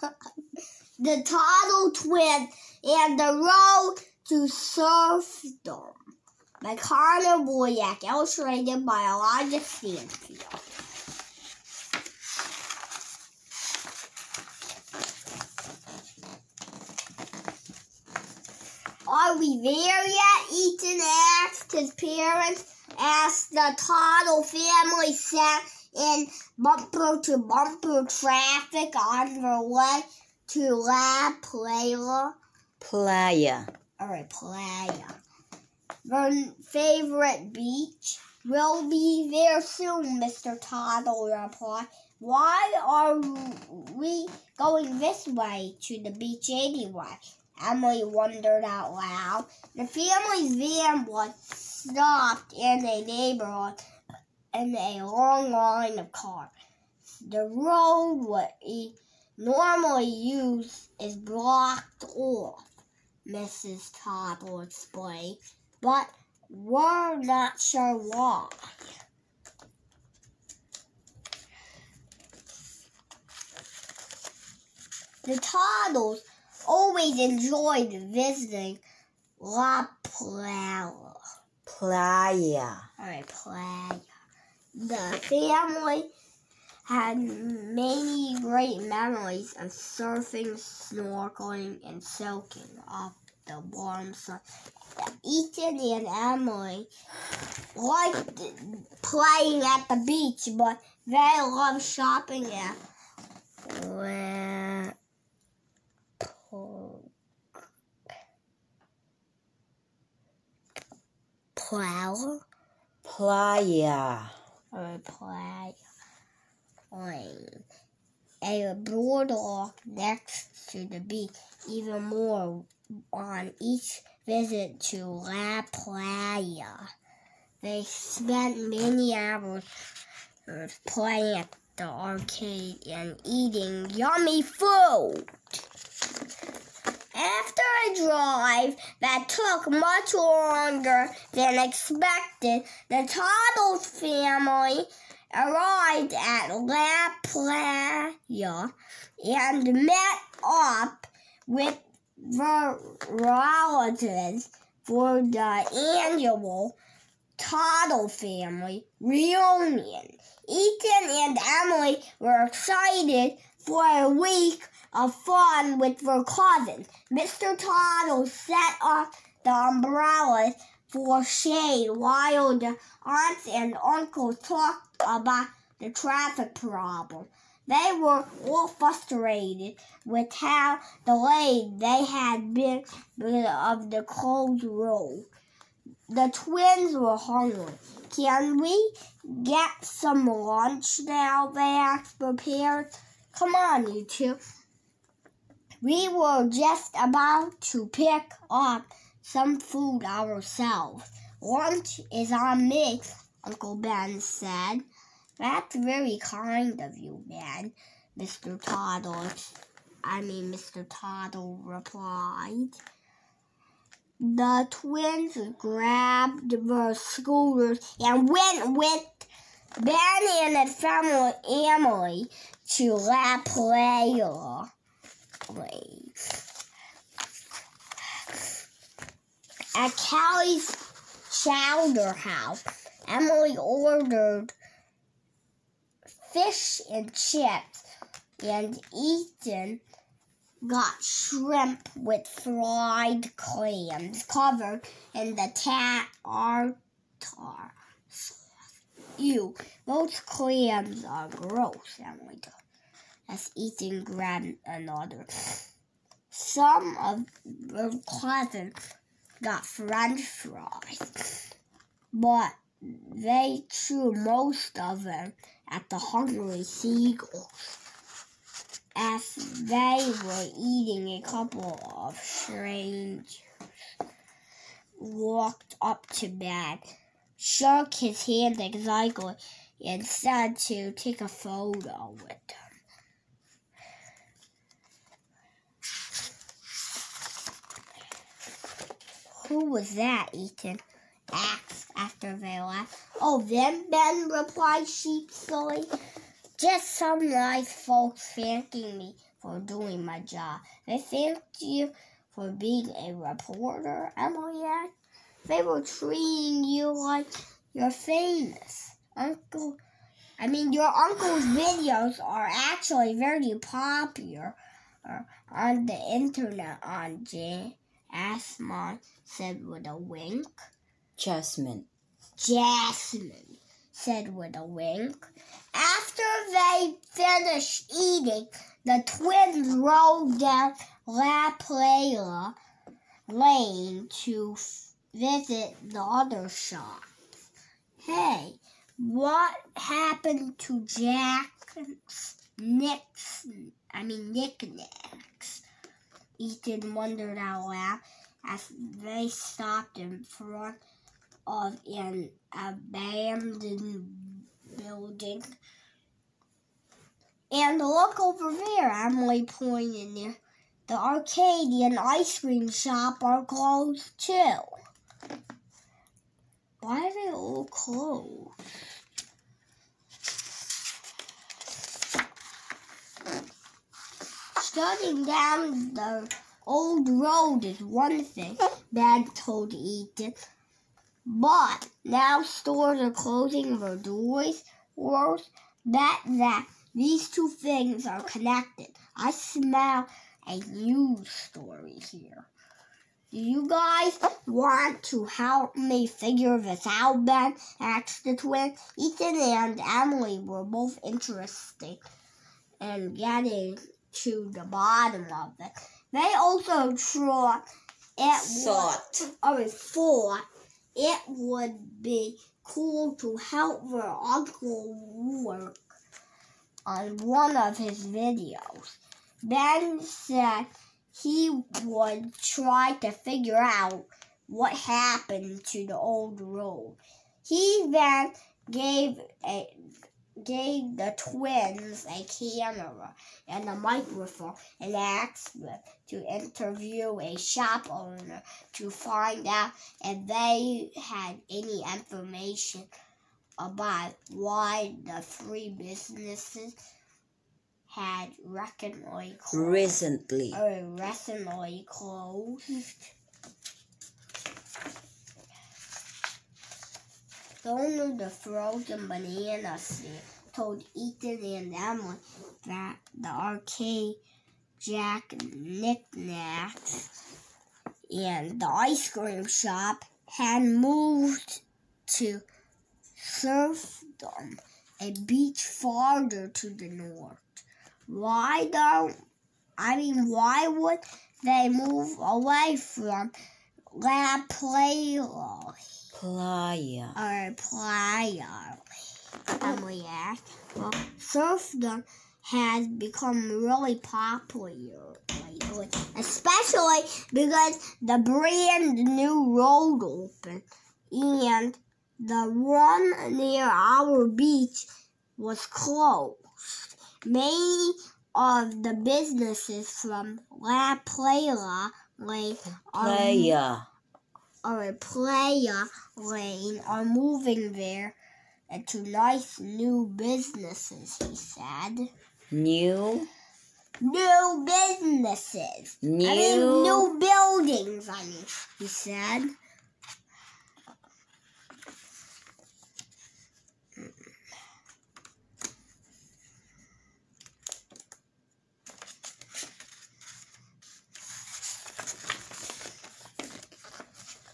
The Toddle Twins and the Road to Surfdom by Connor Boyack, illustrated by Elijah Stanfield. Are we there yet? Ethan asked his parents as the Toddle family sat in bumper-to-bumper traffic on their way to La Playa. Playa. Their favorite beach. We'll be there soon, Mr. Toddle replied. Why are we going this way to the beach anyway? Emily wondered out loud. The family's van was stopped in a neighborhood in a long line of cars. The road we normally use is blocked off, Mrs. Toddle explained, but we're not sure why. The Toddles always enjoyed visiting La Playa. Playa. The family had many great memories of surfing, snorkeling, and soaking up the warm sun. Ethan and Emily liked playing at the beach, but they loved shopping at Playa. A boardwalk next to the beach, even more on each visit to La Playa. They spent many hours playing at the arcade and eating yummy food. After a drive that took much longer than expected, the Toddles family arrived at La Playa and met up with their relatives for the annual Toddle family reunion. Ethan and Emily were excited for a week of fun with their cousins. Mr. Toddle set up the umbrellas for shade while the aunts and uncles talked about the traffic problem. They were all frustrated with how delayed they had been of the closed road. The twins were hungry. Can we get some lunch now? They asked their parents. Come on, you two. We were just about to pick up some food ourselves. Lunch is on me, Uncle Ben said. That's very kind of you, Ben, Mr. Toddle replied. The twins grabbed their scooters and went with Ben and his family Emily to La Playa. At Callie's Chowder House, Emily ordered fish and chips, and Ethan got shrimp with fried clams covered in the tartar sauce. Ew, those clams are gross, Emily told. As Ethan grabbed another. Some of the cousins got French fries, but they threw most of them at the hungry seagulls. As they were eating, a couple of strangers walked up to Ben, shook his hand excitedly, and said to take a photo with them. Who was that? Ethan asked after they left. Oh, them, Ben replied sheepishly. Just some nice folks thanking me for doing my job. They thanked you for being a reporter, Emily asked. They were treating you like you're famous. Your uncle's videos are actually very popular on the internet, Aunt Jasmine said with a wink. Jasmine said with a wink. After they finished eating, the twins rode down La Playa Lane to visit the other shops. Hey, what happened to Jack's knickknacks? Ethan wondered out loud as they stopped in front of an abandoned building. And look over there, Emily pointed near. The arcade and ice cream shop are closed too. Why are they all closed? Shutting down the old road is one thing, Dad told Ethan. But now stores are closing their doors. That these two things are connected. I smell a news story here. Do you guys want to help me figure this out, Ben? Asked the twins. Ethan and Emily were both interested in getting to the bottom of it. They also thought it would be cool to help their uncle work on one of his videos. Ben said he would try to figure out what happened to the old road. He then gave the twins a camera and a microphone and asked them to interview a shop owner to find out if they had any information about why the three businesses had recently closed. The owner of the frozen banana stand told Ethan and Emily that the arcade, Jack knickknacks, and the ice cream shop had moved to Surfdom, a beach farther to the north. Why would they move away from La Playa? Emily asked. Well, Surfdom has become really popular lately, especially because the brand new road opened and the one near our beach was closed. Many of the businesses from La Playa Lane are moving there into nice new businesses, he said. New businesses. New buildings, he said.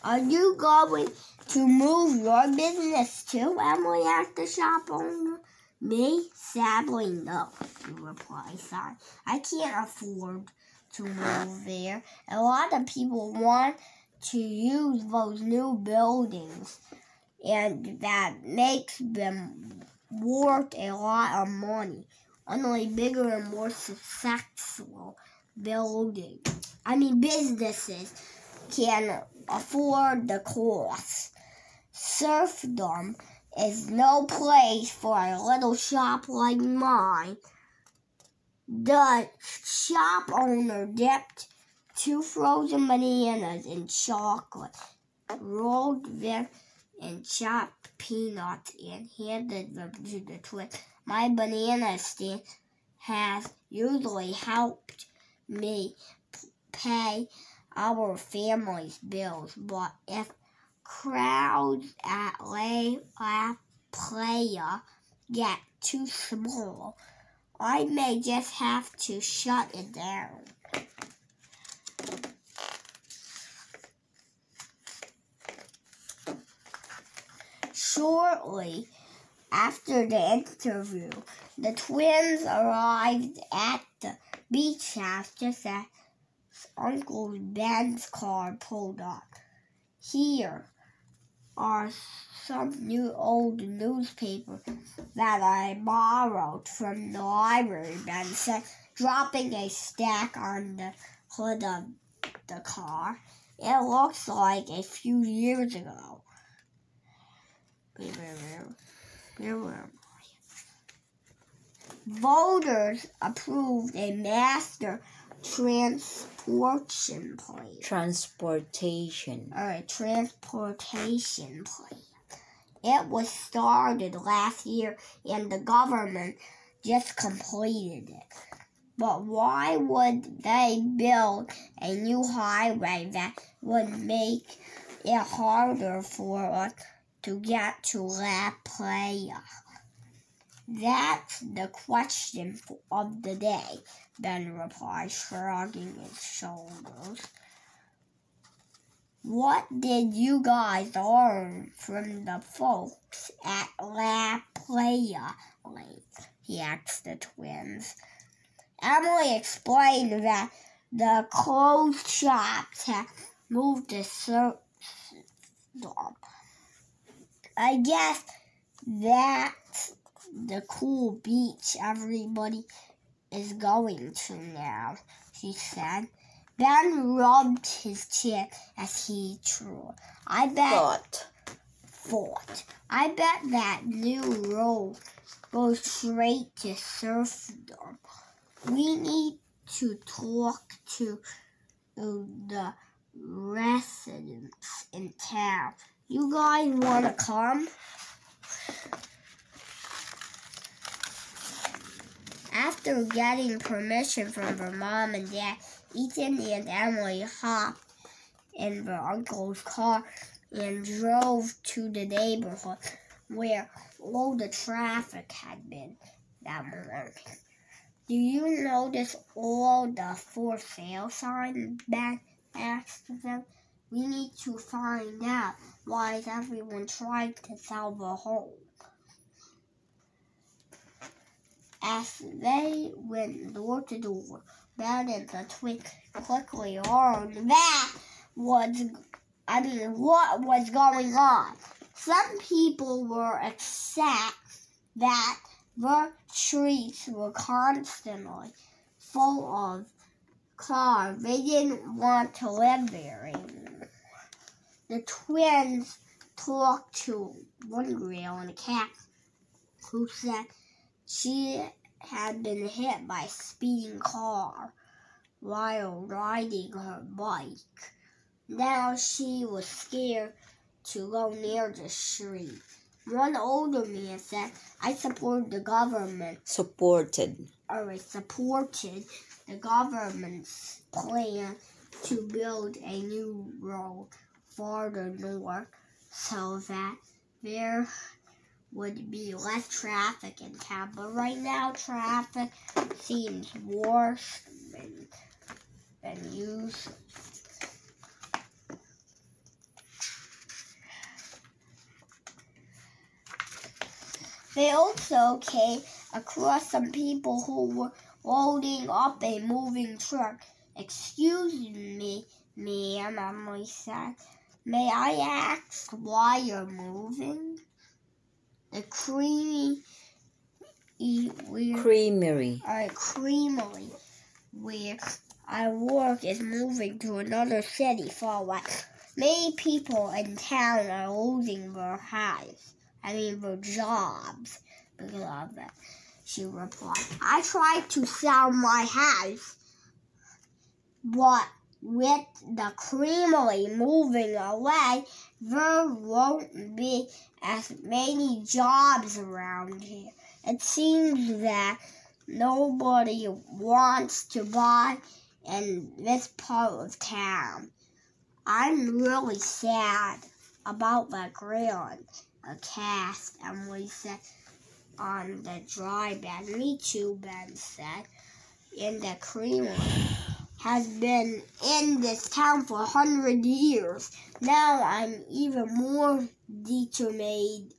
Are you going to move your business too? Emily asked the shop owner. Me? Sadly, no, he replied. Sorry, I can't afford to move there. A lot of people want to use those new buildings, and that makes them worth a lot of money. Only bigger and more successful businesses can afford the cost. Surfdom is no place for a little shop like mine. The shop owner dipped 2 frozen bananas in chocolate, rolled them in chopped peanuts, and handed them to the twins. My banana stand has usually helped me pay our family's bills, but if crowds at La Playa get too small, I may just have to shut it down. Shortly after the interview, the twins arrived at the beach house just as Uncle Ben's car pulled up. Here are some old newspapers that I borrowed from the library, Ben said, dropping a stack on the hood of the car. It looks like a few years ago. Voters approved a master transportation plan. Transportation. Transportation plan. It was started last year and the government just completed it. But why would they build a new highway that would make it harder for us to get to La Playa? That's the question of the day, Ben replied, shrugging his shoulders. What did you guys learn from the folks at La Playa Lake? He asked the twins. Emily explained that the closed shops had moved to stop. I guess that's the cool beach everybody is going to now, she said. Ben rubbed his chin as he thought. I bet that new road goes straight to Surfdom. We need to talk to the residents in town. You guys want to come? After getting permission from their mom and dad, Ethan and Emily hopped in their uncle's car and drove to the neighborhood where all the traffic had been that morning. Do you notice all the for sale signs? Ben asked them. We need to find out why is everyone trying to sell the home. As they went door to door, Ben and the twins quickly learned what was going on. Some people were upset that the streets were constantly full of cars. They didn't want to live there anymore. The twins talked to one girl in a cat who said she had been hit by a speeding car while riding her bike. Now she was scared to go near the street. One older man said, I supported the government's plan to build a new road farther north so that there would be less traffic in town. But right now, traffic seems worse than usual. They also came across some people who were loading up a moving truck. Excuse me, ma'am, Emily said. May I ask why you're moving? The creamery where I work is moving to another city far away. Many people in town are losing their their jobs because of it, she replied. I tried to sell my house, but with the creamery moving away, there won't be as many jobs around here. It seems that nobody wants to buy in this part of town. I'm really sad about the grill a cast, Emily said on the dry bed. Me too, Ben said. And the creamery has been in this town for 100 years. Now I'm even more determined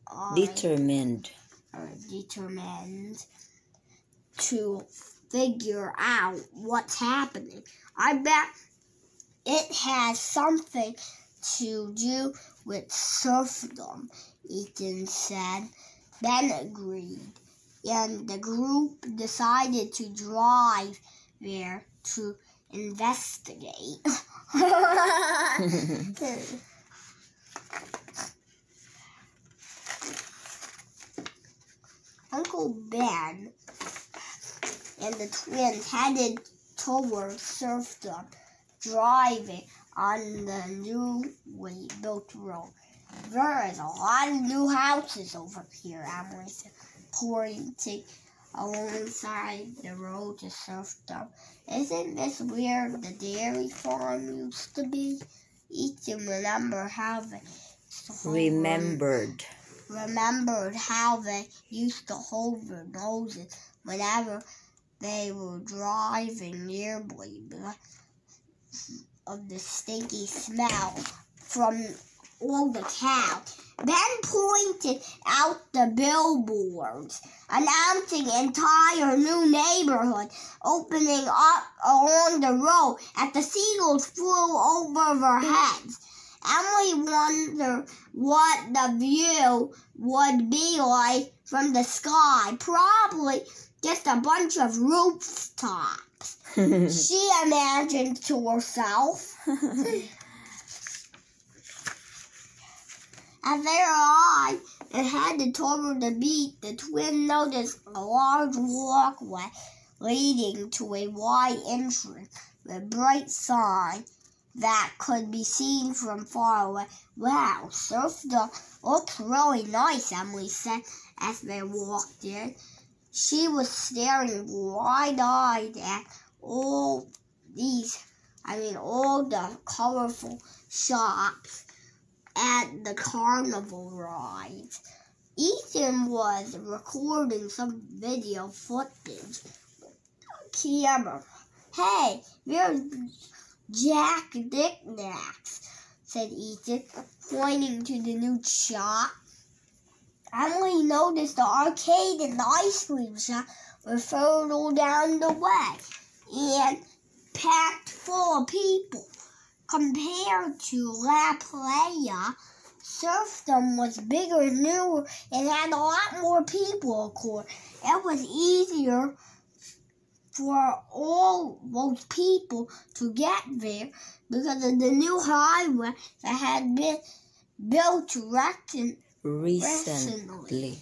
to figure out what's happening. I bet it has something to do with serfdom, Ethan said. Ben agreed, and the group decided to drive there to investigate. Uncle Ben and the twins headed toward serfdom, driving on the newly built road. There is a lot of new houses over here, Emily said, pointing alongside the road to serfdom. Isn't this where the dairy farm used to be? Ethan remembered how they used to hold their noses whenever they were driving nearby because of the stinky smell from all the cows. Ben pointed out the billboards announcing entire new neighborhood opening up along the road as the seagulls flew over their heads. Emily wondered what the view would be like from the sky. Probably just a bunch of rooftops, she imagined to herself. As they arrived and headed toward the beach, the twins noticed a large walkway leading to a wide entrance with a bright sign that could be seen from far away. Wow, serfdom looks really nice, Emily said as they walked in. She was staring wide-eyed at all the colorful shops at the carnival rides. Ethan was recording some video footage with a camera. Hey, there's Jack Knickknacks, said Ethan, pointing to the new shop. Emily noticed the arcade and the ice cream shop were further down the way and packed full of people. Compared to La Playa, serfdom was bigger and newer and had a lot more people, of course. It was easier for all those people to get there because of the new highway that had been built recently.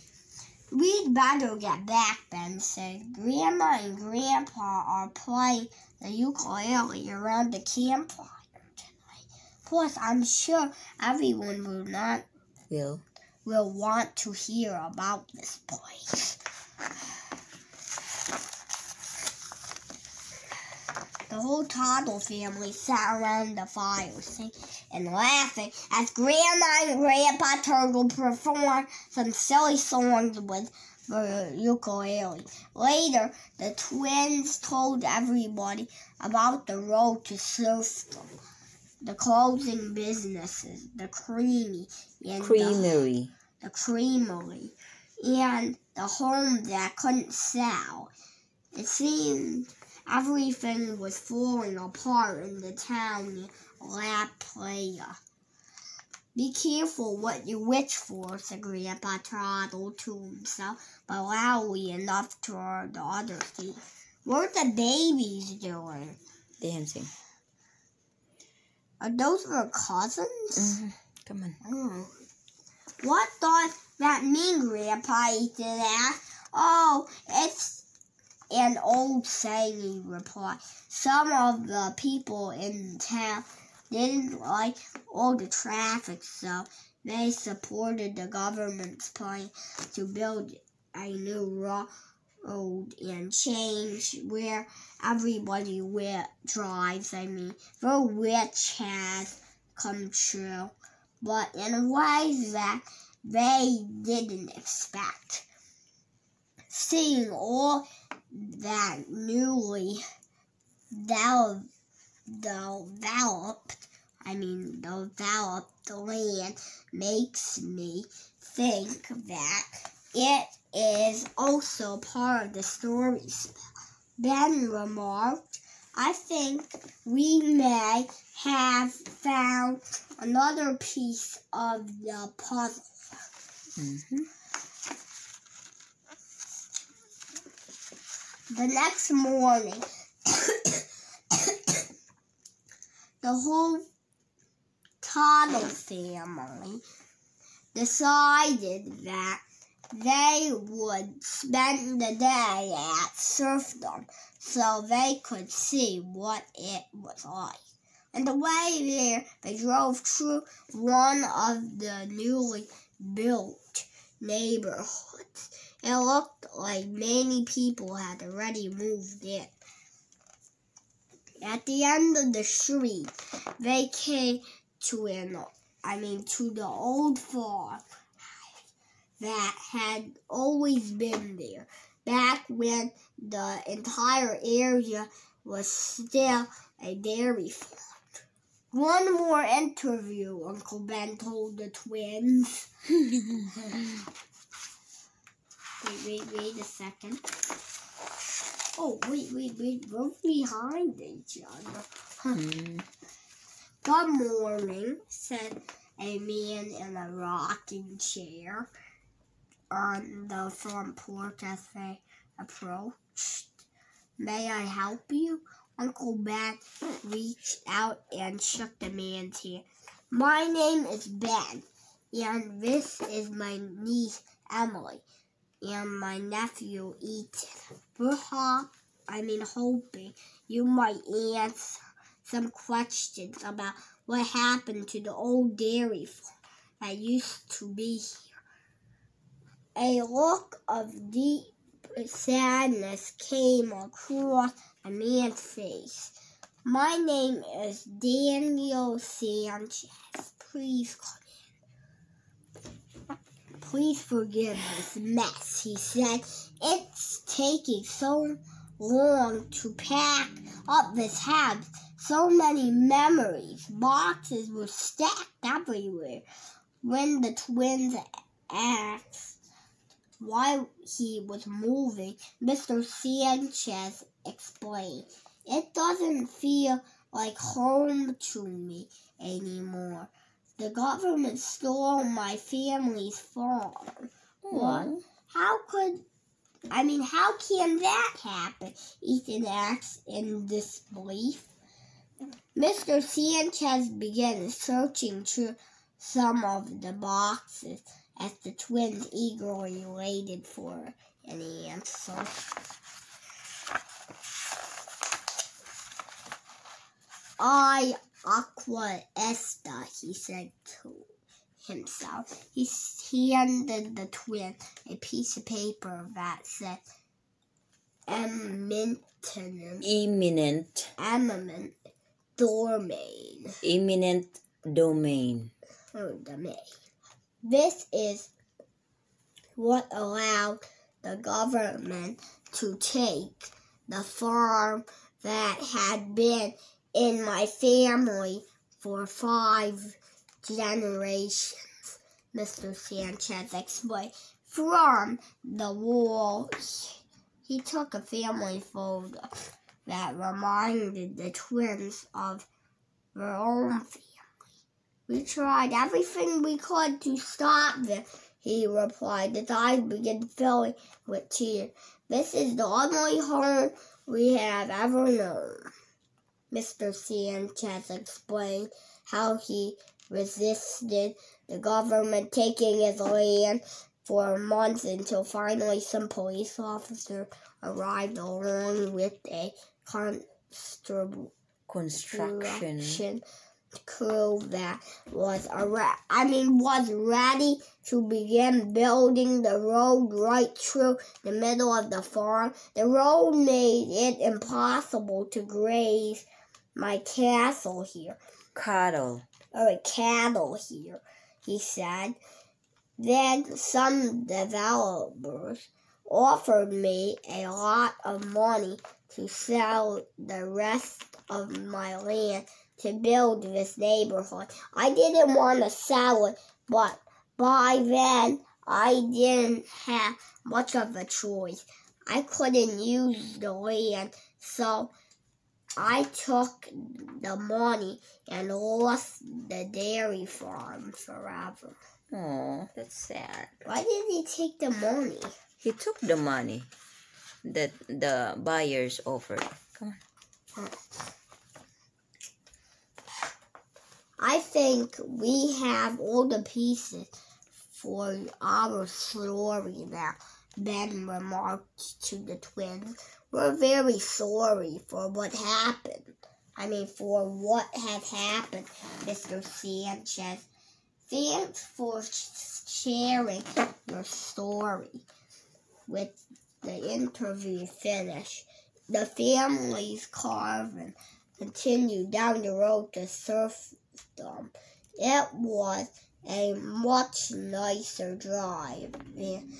We'd better get back, Ben said. Grandma and Grandpa are playing the ukulele around the campfire. Plus, I'm sure everyone will want to hear about this place. The whole Toddle family sat around the fire, singing and laughing as Grandma and Grandpa Turtle performed some silly songs with the ukulele. Later, the twins told everybody about the road to serfdom, the clothing businesses, the creamery, and the home that couldn't sell. It seemed everything was falling apart in the town near La Playa. Be careful what you wish for, said Grandpa Toddle to himself, but loudly enough to the others to hear. What are the babies doing? Dancing. Are those your cousins? Mm-hmm. Come on. Oh. What does that mean, Grandpa? Ethan asked. Oh, it's an old saying, he replied. Some of the people in town didn't like all the traffic, so they supported the government's plan to build a new road and change where everybody drives. The rich has come true, but in ways that they didn't expect. Seeing all that newly developed land makes me think that it is also part of the story. Ben remarked, I think we may have found another piece of the puzzle. The next morning, the whole Tuttle family decided that they would spend the day at Serfdom so they could see what it was like. On the way there, they drove through one of the newly built neighborhoods. It looked like many people had already moved in. At the end of the street, they came to the old farm that had always been there, back when the entire area was still a dairy farm. One more interview, Uncle Ben told the twins. Wait a second. Oh, wait, we're behind each other. Good morning, said a man in a rocking chair on the front porch as they approached. May I help you? Uncle Ben reached out and shook the man's hand. My name is Ben, and this is my niece Emily, and my nephew Ethan. We're hoping you might answer some questions about what happened to the old dairy farm that used to be here. A look of deep sadness came across the man's face. My name is Daniel Sanchez. Please come in. Please forgive this mess, he said. It's taking so long to pack up this house. So many memories. Boxes were stacked everywhere. When the twins asked why he was moving, Mr. Sanchez explained, it doesn't feel like home to me anymore. The government stole my family's farm. What? How can that happen? Ethan asked in disbelief. Mr. Sanchez began searching through some of the boxes as the twins eagerly waited for an answer. I aqua esta, he said to himself. He handed the twin a piece of paper that said eminent domain. This is what allowed the government to take the farm that had been in my family for 5 generations, Mr. Sanchez explained. From the wall, he took a family photo that reminded the twins of their own family. We tried everything we could to stop them, he replied. His eyes began filling with tears. This is the only home we have ever known. Mr. Sanchez explained how he resisted the government taking his land for months until finally some police officer arrived along with a construction crew that was ready to begin building the road right through the middle of the farm. The road made it impossible to graze my cattle here. Cattle Here, he said. Then some developers offered me a lot of money to sell the rest of my land to build this neighborhood. I didn't want to sell it, but by then I didn't have much of a choice. I couldn't use the land, so I took the money and lost the dairy farm forever. Oh, that's sad. Why did he take the money? He took the money that the buyers offered. Come on. I think we have all the pieces for our story now, Ben remarked to the twins. We're very sorry for what happened. For what has happened, Mr. Sanchez. Thanks for sharing your story. With the interview finished, the family's caravan continued down the road to Surfdom. It was a much nicer drive than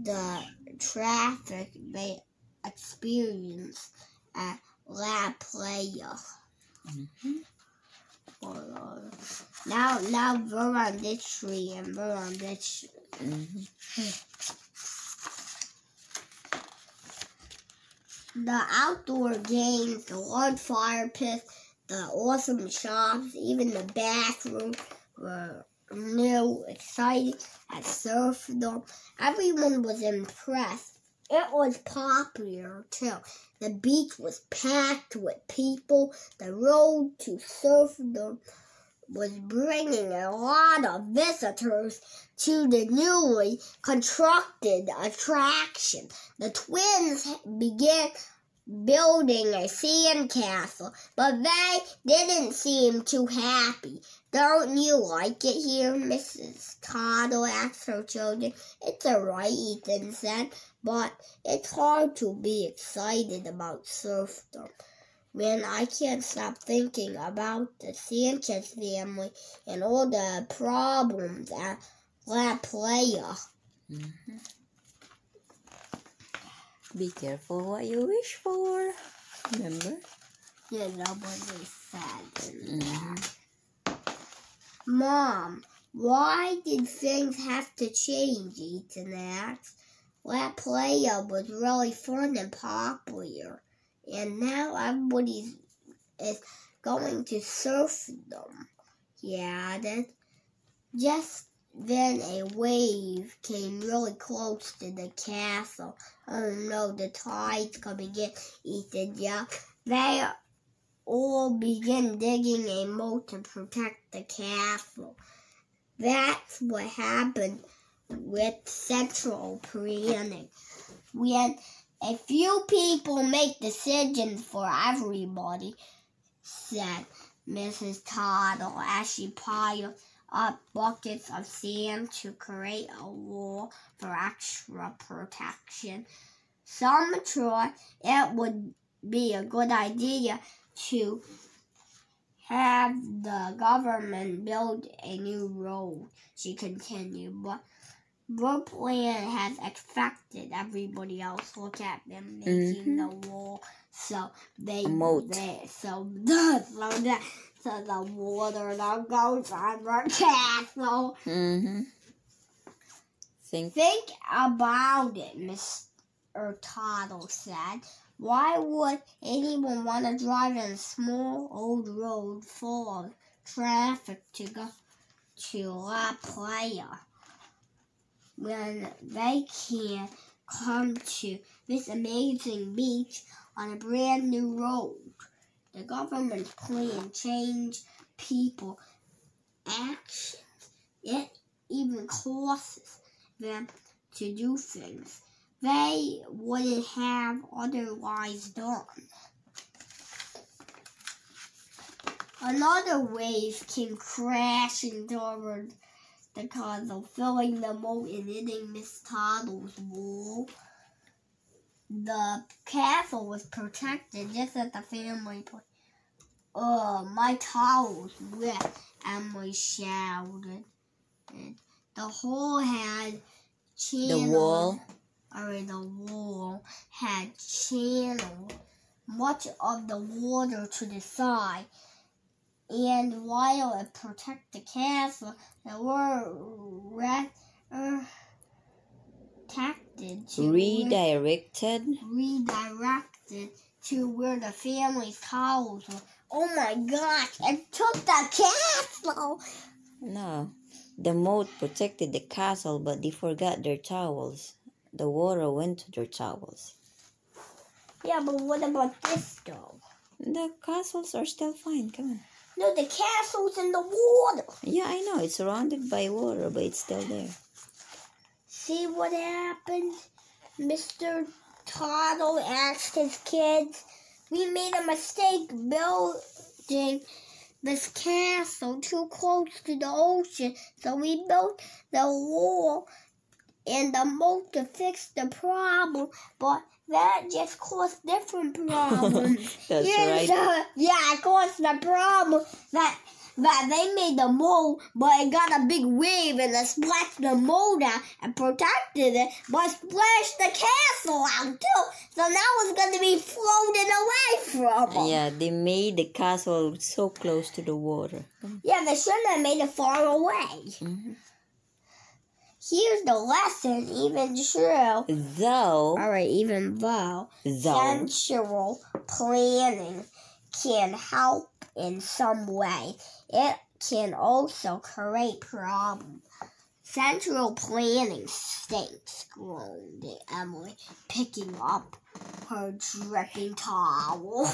the traffic they experienced at La Playa. Now we're on this tree and we're on this tree. The outdoor games, the large fire pits, the awesome shops, even the bathroom were new, exciting at Surfdom. Everyone was impressed. It was popular too. The beach was packed with people. The road to Surfdom was bringing a lot of visitors to the newly constructed attraction. The twins began building a sandcastle, but they didn't seem too happy. Don't you like it here, Mrs. Cottle asked her children. It's all right, Ethan said, but it's hard to be excited about Surfdom when I can't stop thinking about the Sanchez family and all the problems at La Playa. Be careful what you wish for. Remember? Yeah, nobody said that. Mom, why did things have to change, Ethan asked. La Playa was really fun and popular, and now everybody is going to Surfdom, he added. Just then a wave came really close to the castle. Oh no, the tide's coming in, Ethan yelled. They all began digging a moat to protect the castle. That's what happened with central planning. When a few people make decisions for everybody, said Mrs. Toddle as she piled up buckets of sand to create a wall for extra protection. Some thought it would be a good idea to have the government build a new road, she continued, but your plan has affected everybody else. Look at them making the wall, so the water that goes on our castle. Think about it, Mr. Toddle said. Why would anyone want to drive in a small old road full of traffic to go to La Playa when they can come to this amazing beach on a brand new road? The government's plan changed people actions. It even causes them to do things they wouldn't have otherwise done. Another wave came crashing toward the castle, filling the moat and hitting Miss Toddle's wall. The castle was protected just as the family played. My towel's wet, Emily shouted. The hole had channeled. The wall had channeled much of the water to the side, and while it protected the castle, they were redirected to where the family's towels were. Oh my gosh, it took the castle! No, the moat protected the castle, but they forgot their towels. The water went to their towels. Yeah, but what about this though? The castles are still fine, come on. No, the castle's in the water. Yeah, I know, it's surrounded by water, but it's still there. See what happened? Mr. Toddle asked his kids. We made a mistake building this castle too close to the ocean, so we built the wall and the moat to fix the problem, but that just caused different problems. That's right. It caused the problem that they made the moat, but it got a big wave and it splashed the moat out and protected it, but splashed the castle out too. So now it's going to be floating away from them. Yeah, they made the castle so close to the water. Yeah, they shouldn't have made it far away. Mm-hmm. Here's the lesson, even though central planning can help in some way, it can also create problems. Central planning stinks, groaned Emily, picking up her dripping towel.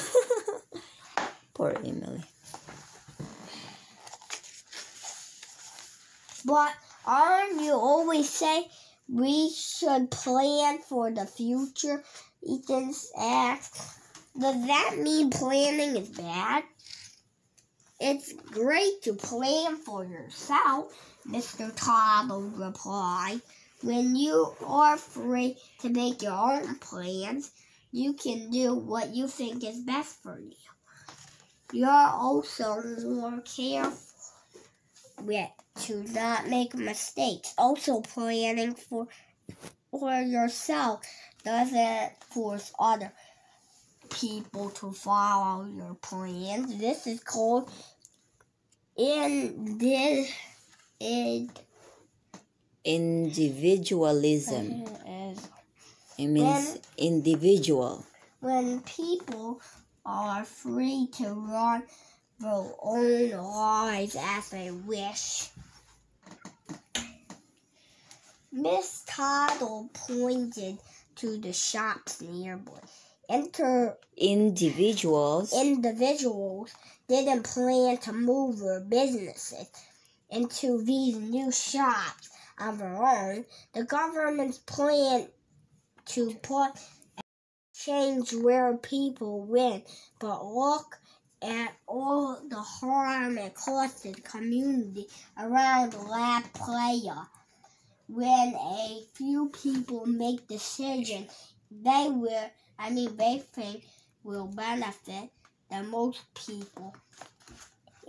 Poor Emily. But aren't you always saying we should plan for the future? Ethan asked. Does that mean planning is bad? It's great to plan for yourself, Mr. Toddle replied. When you are free to make your own plans, you can do what you think is best for you. You're also more careful to not make mistakes. Also, planning for yourself doesn't force other people to follow your plans. This is called individualism. It means individual. When people are free to run their own lives as they wish. Miss Toddle pointed to the shops nearby. Individuals didn't plan to move their businesses into these new shops on their own. The government's plan to change where people went, but look at all the harm it caused the community around La Playa. When a few people make decisions, they think will benefit the most people,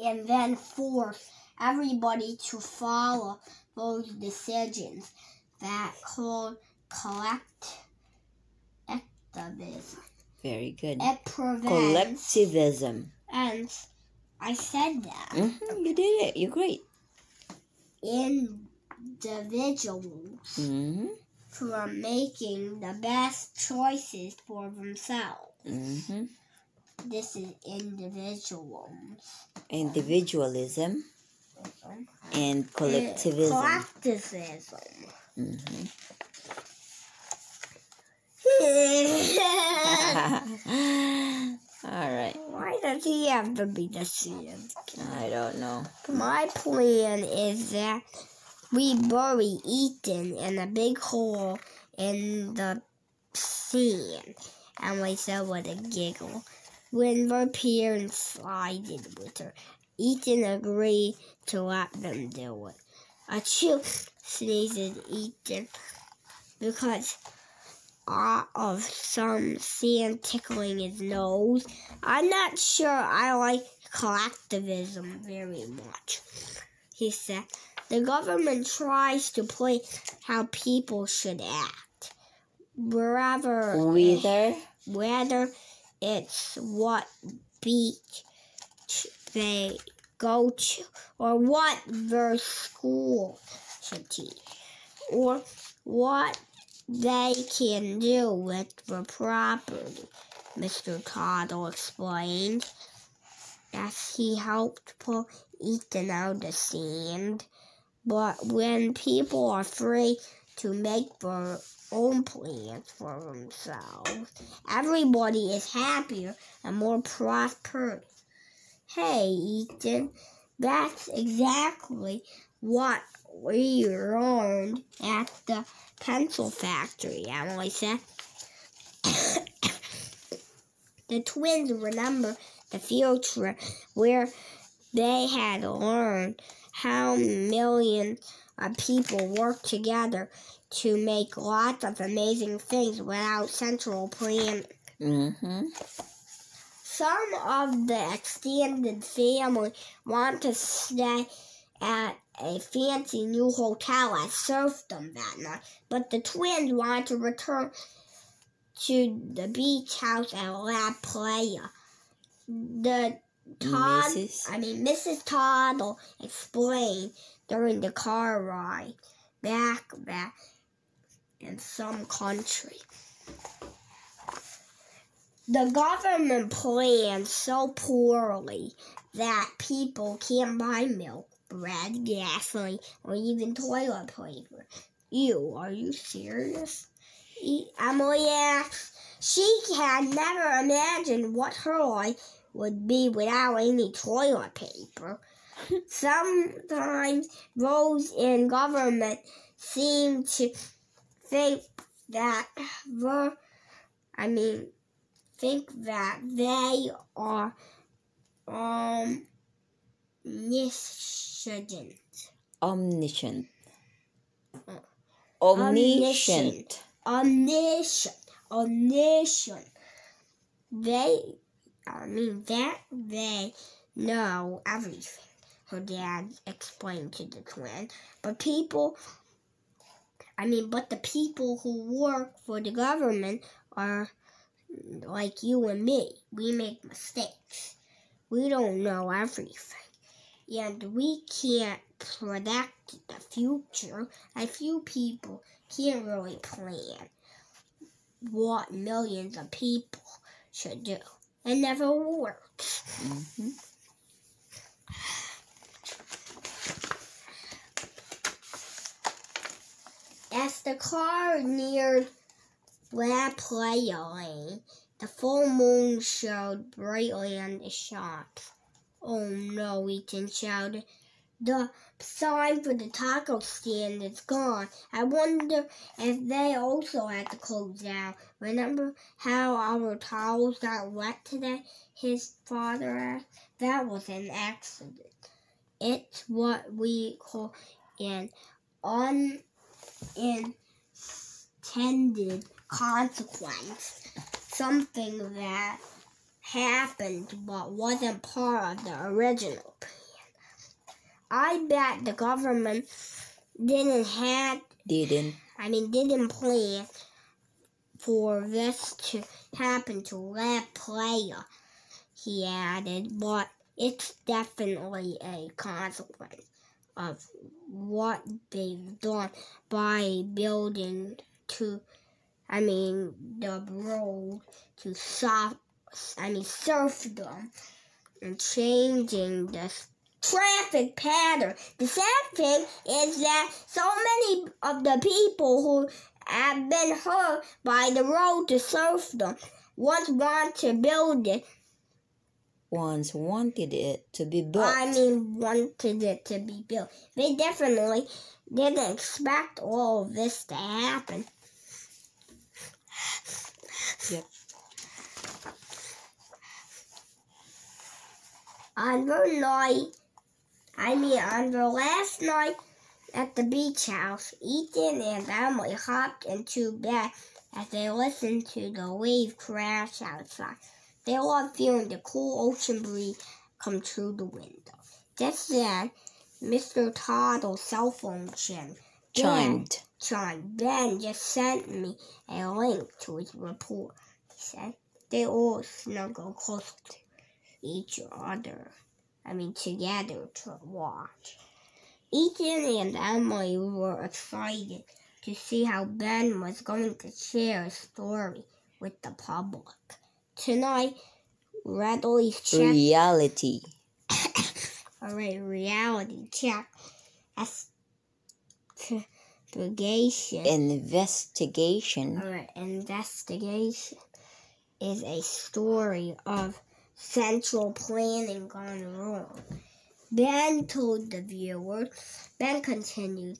and then force everybody to follow those decisions. That called collectivism. Very good. It prevents collectivism. And I said that. Mm-hmm, you did it. You're great. Individuals from making the best choices for themselves. Mm-hmm. This is individualism and collectivism. Collectivism. Mm-hmm. All right. Why does he have to be the same? I don't know. My plan is that we bury Ethan in a big hole in the sand. Emily said with a giggle. when their parents sided with her. Ethan agreed to let them do it. Achoo, sneezed Ethan, because of some sand tickling his nose. I'm not sure I like collectivism very much, he said. The government tries to plan how people should act, whether it's what beach they go to, or what their school should teach, or what they can do with the property, Mr. Toddle explained, as he helped pull Ethan out of the sand. But when people are free to make their own plans for themselves, everybody is happier and more prosperous. Hey, Ethan, that's exactly what we learned at the pencil factory, Emily said. The twins remember the field trip where they had learned how millions of people work together to make lots of amazing things without central planning. Some of the extended family want to stay at a fancy new hotel at Serfdom that night, but the twins want to return to the beach house at La Playa. Mrs. Toddle explained during the car ride back in some country. The government plans so poorly that people can't buy milk, bread, gasoline, or even toilet paper. Are you serious? Emily asked. She had never imagined what her life would be without any toilet paper. Sometimes those in government seem to think that they are omniscient. They know everything, her dad explained to the twin. But the people who work for the government are like you and me. We make mistakes. We don't know everything. And we can't predict the future. A few people can't really plan what millions of people should do. It never works. As the car neared La Playa Lane, the full moon showed brightly on the shops. Oh no, Ethan shouted. The sign for the taco stand is gone. I wonder if they also had to close down. Remember how our towels got wet today? His father asked. That was an accident. It's what we call an unintended consequence. Something that happened but wasn't part of the original plan. I bet the government didn't plan for this to happen to La Playa, he added, but it's definitely a consequence of what they've done by building the road to serfdom and changing the traffic pattern. The sad thing is that so many of the people who have been hurt by the road to serfdom once wanted it to be built. They definitely didn't expect all of this to happen. Yep. On the last night at the beach house, Ethan and Emily hopped into bed as they listened to the wave crash outside. They loved feeling the cool ocean breeze come through the window. Just then, Mr. Toddle's cell phone chimed. Ben just sent me a link to his report, he said. They all snuggled close to each other. Together to watch. Ethan and Emily were excited to see how Ben was going to share a story with the public. Tonight, Radley's Reality check investigation is a story of central planning gone wrong. Ben told the viewers. Ben continued,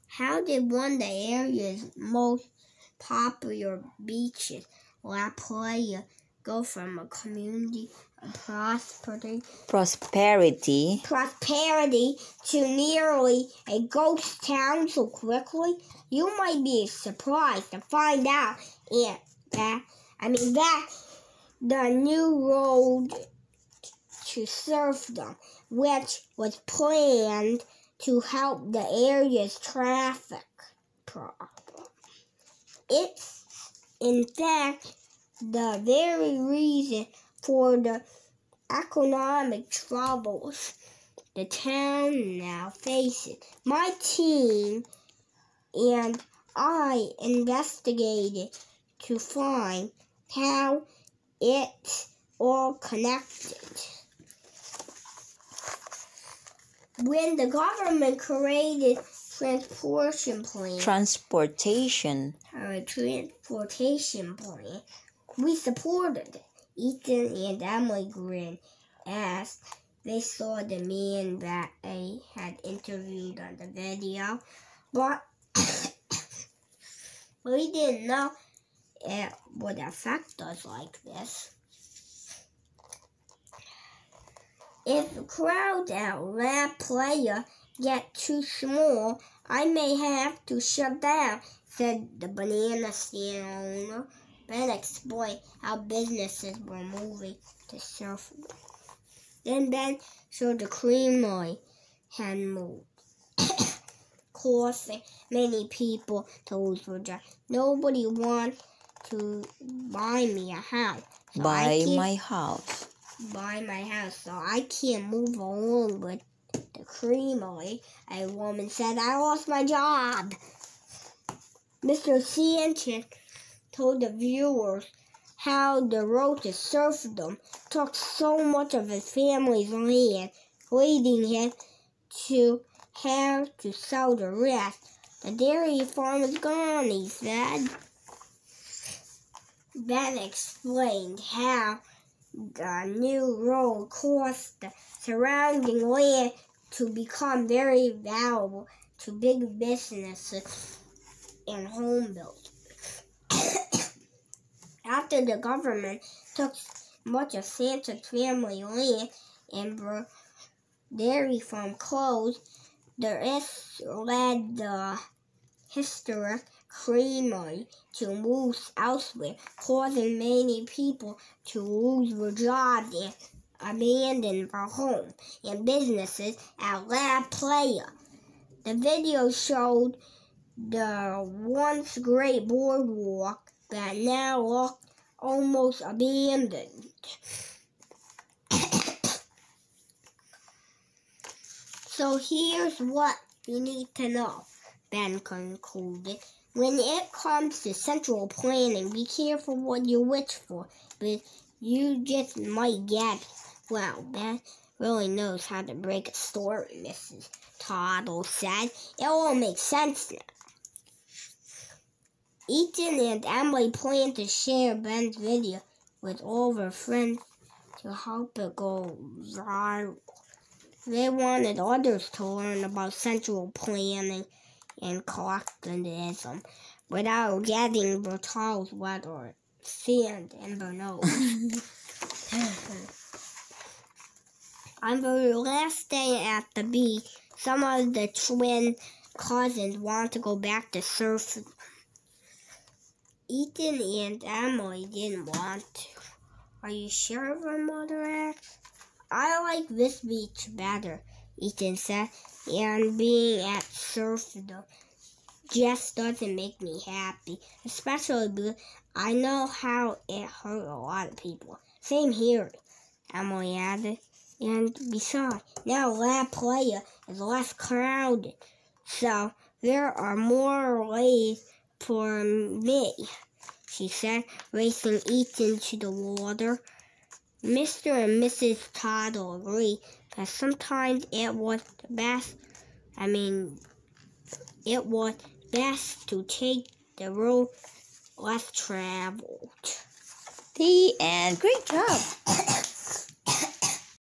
how did one of the area's most popular beaches, La Playa, go from a community of prosperity to nearly a ghost town so quickly? You might be surprised to find out that the new road to serfdom, which was planned to help the area's traffic problem. It's, in fact, the very reason for the economic troubles the town now faces. My team and I investigated to find how it's all connected. When the government created transportation plan, we supported it. Ethan and Emily grinned as they saw the man that they had interviewed on the video, but we didn't know it would affect us like this. If the crowds at La Playa get too small, I may have to shut down, said the banana stand owner. Ben explained how businesses were moving to surf. Then Ben showed the creamery had moved, causing many people to lose their jobs. Nobody wants to buy me a house. Buy my house, so I can't move along with the creamery. A woman said, I lost my job. Mr. Sanchez told the viewers how the road to serfdom took so much of his family's land, leading him to have to sell the rest. The dairy farm is gone, he said. Ben explained how the new road caused the surrounding land to become very valuable to big businesses and home builders. After the government took much of Santa's family land and the dairy farm closed, the rest led the historic creamery to move elsewhere, causing many people to lose their jobs and abandon their homes and businesses at La Playa. The video showed the once great boardwalk that now looked almost abandoned. So here's what you need to know, Ben concluded. When it comes to central planning, be careful what you wish for, but you just might get it. Well, Ben really knows how to break a story, Mrs. Toddle said. It all makes sense now. Ethan and Emily plan to share Ben's video with all their friends to help it go viral. They wanted others to learn about central planning and collectivism without getting their towels wet or sand in their nose. On the last day at the beach, some of the twin cousins want to go back to surfing. Ethan and Emily didn't want to. Are you sure? Their mother asked. I like this beach better, Ethan said, and being at surfing just doesn't make me happy, especially because I know how it hurt a lot of people. Same here, Emily added. And besides, now La Playa is less crowded, so there are more ways for me, she said, racing Ethan to the water. Mr. and Mrs. Toddle agreed that sometimes it was best to take the road less traveled. The end. Great job.